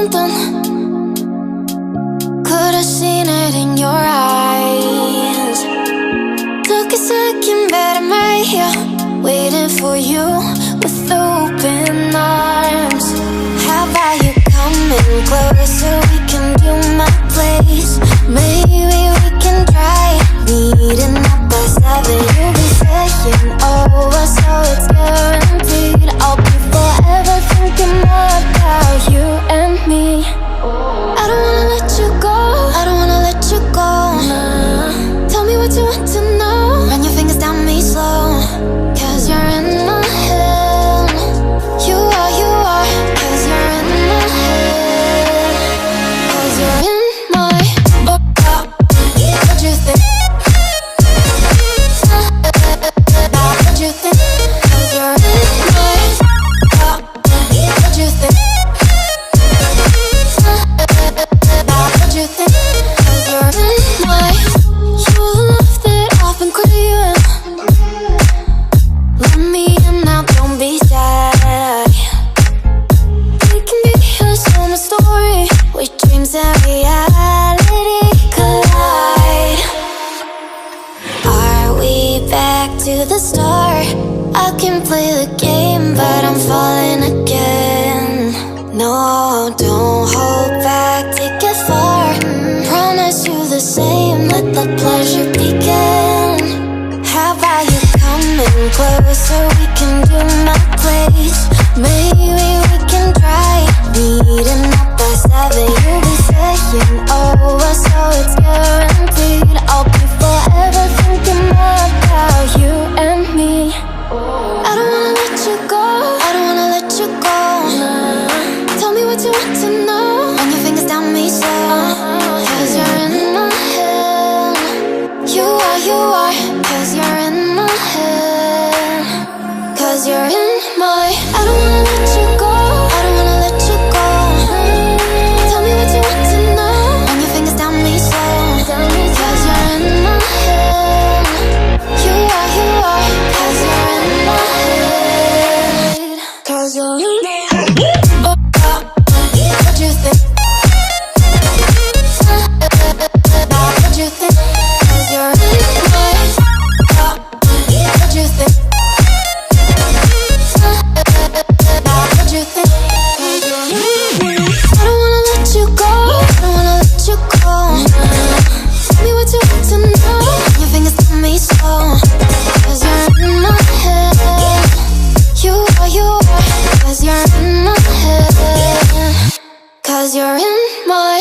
something. Could've seen it in your eyes. Took a second, but I'm right here, waiting for you with open arms. How about you coming closer? We can do my place. Maybe we can try meeting up by 7. You'll be saying over, so it's guaranteed. I'll be forever thinking more about you and me. I don't wanna let you go, I don't wanna let you go. Tell me what you want to know. Run your fingers down me slow, 'cause you're in my head. You are, 'cause you're in my head. 'Cause you're in my what you think? What you think? 'Cause you're in my what you think? What you think? 'Cause you're in my you love that I've been craving. Let me in now, don't be shy. We can be a summer story where dreams and reality collide. Are we back to the start? I can play the game, but I'm falling again. No, don't hold back, take it far. Promise you the same, let the pleasure begin. How about you coming closer? We can do my place. Maybe we can try meeting up by 7. You'll be saying over, so it's guaranteed. I'll be forever thinking more about you and me. I don't wanna let you go, I don't wanna let you go. Tell me what you want to know. Run your fingers down me slow, 'cause you're in my head. You are, 'cause you're in my head. 'Cause you're in my I don't wanna let you go, I don't wanna let you go. Tell me what you want to know. Run your fingers down me slow, 'cause you're in my head. You are, 'cause you're in my head. 'Cause you're in my head. What you think? What you think? 'Cause you're in my what you think? What you think? 'Cause you're in my I don't wanna let you go, I don't wanna let you go. Tell me what you want to know. Your fingers tell me slow, 'cause you're in my head. You are, 'cause you're in my head. 'Cause you're in my